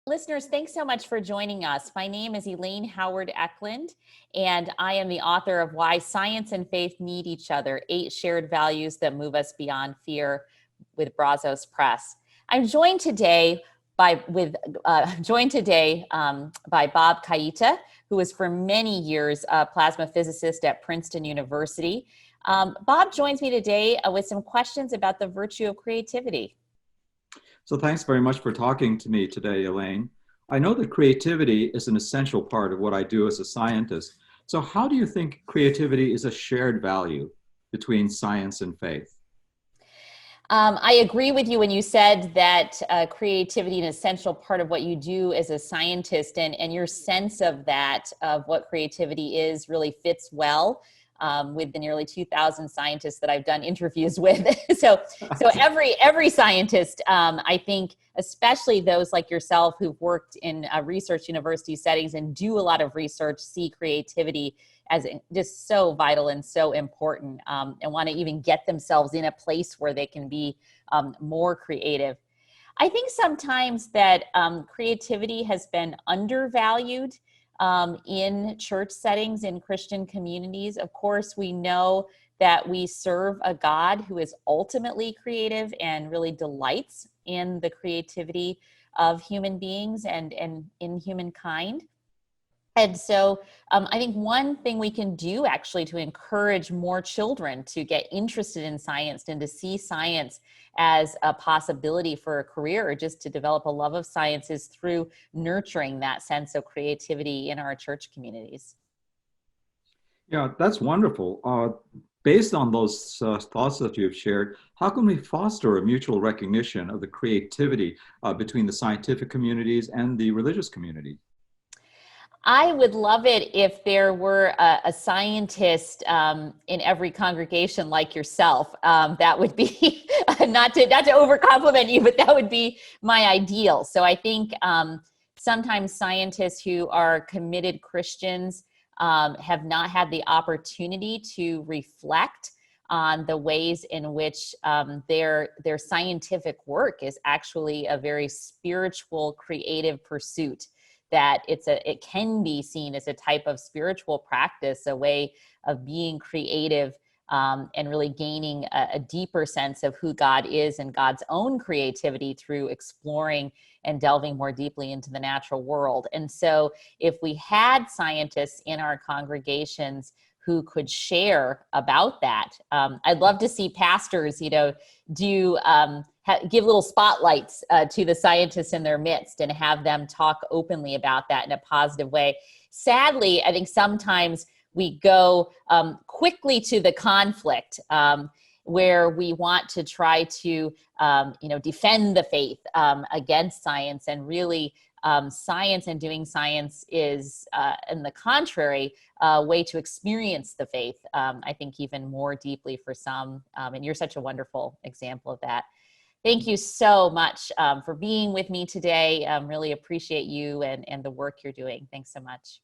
Listeners, thanks so much for joining us. My name is Elaine Howard Ecklund, and I am the author of Why Science and Faith Need Each Other, 8 Shared Values That Move Us Beyond Fear with Brazos Press. I'm joined today by Bob Kaita, who was for many years a plasma physicist at Princeton University. Bob joins me today with some questions about the virtue of creativity. So thanks very much for talking to me today, Elaine. I know that creativity is an essential part of what I do as a scientist. So how do you think creativity is a shared value between science and faith? I agree with you when you said that creativity is an essential part of what you do as a scientist, and your sense of that, of what creativity is, really fits well with the nearly 2,000 scientists that I've done interviews with. so every scientist, I think, especially those like yourself who've worked in research university settings and do a lot of research, see creativity as just so vital and so important, and want to even get themselves in a place where they can be more creative. I think sometimes that creativity has been undervalued in church settings, in Christian communities. Of course, we know that we serve a God who is ultimately creative and really delights in the creativity of human beings and in humankind. And so I think one thing we can do actually to encourage more children to get interested in science and to see science as a possibility for a career or just to develop a love of science is through nurturing that sense of creativity in our church communities. Yeah, that's wonderful. Based on those thoughts that you've shared, how can we foster a mutual recognition of the creativity between the scientific communities and the religious community? I would love it if there were a scientist in every congregation like yourself. That would be not to over compliment you, but that would be my ideal. So I think sometimes scientists who are committed Christians have not had the opportunity to reflect on the ways in which their scientific work is actually a very spiritual, creative pursuit, that it can be seen as a type of spiritual practice, a way of being creative and really gaining a deeper sense of who God is and God's own creativity through exploring and delving more deeply into the natural world. And so if we had scientists in our congregations who could share about that, I'd love to see pastors, do give little spotlights to the scientists in their midst and have them talk openly about that in a positive way. Sadly, I think sometimes we go quickly to the conflict where we want to try to, defend the faith against science, and really science and doing science is, in the contrary, a way to experience the faith, I think even more deeply for some. And you're such a wonderful example of that. Thank you so much for being with me today. Really appreciate you and the work you're doing. Thanks so much.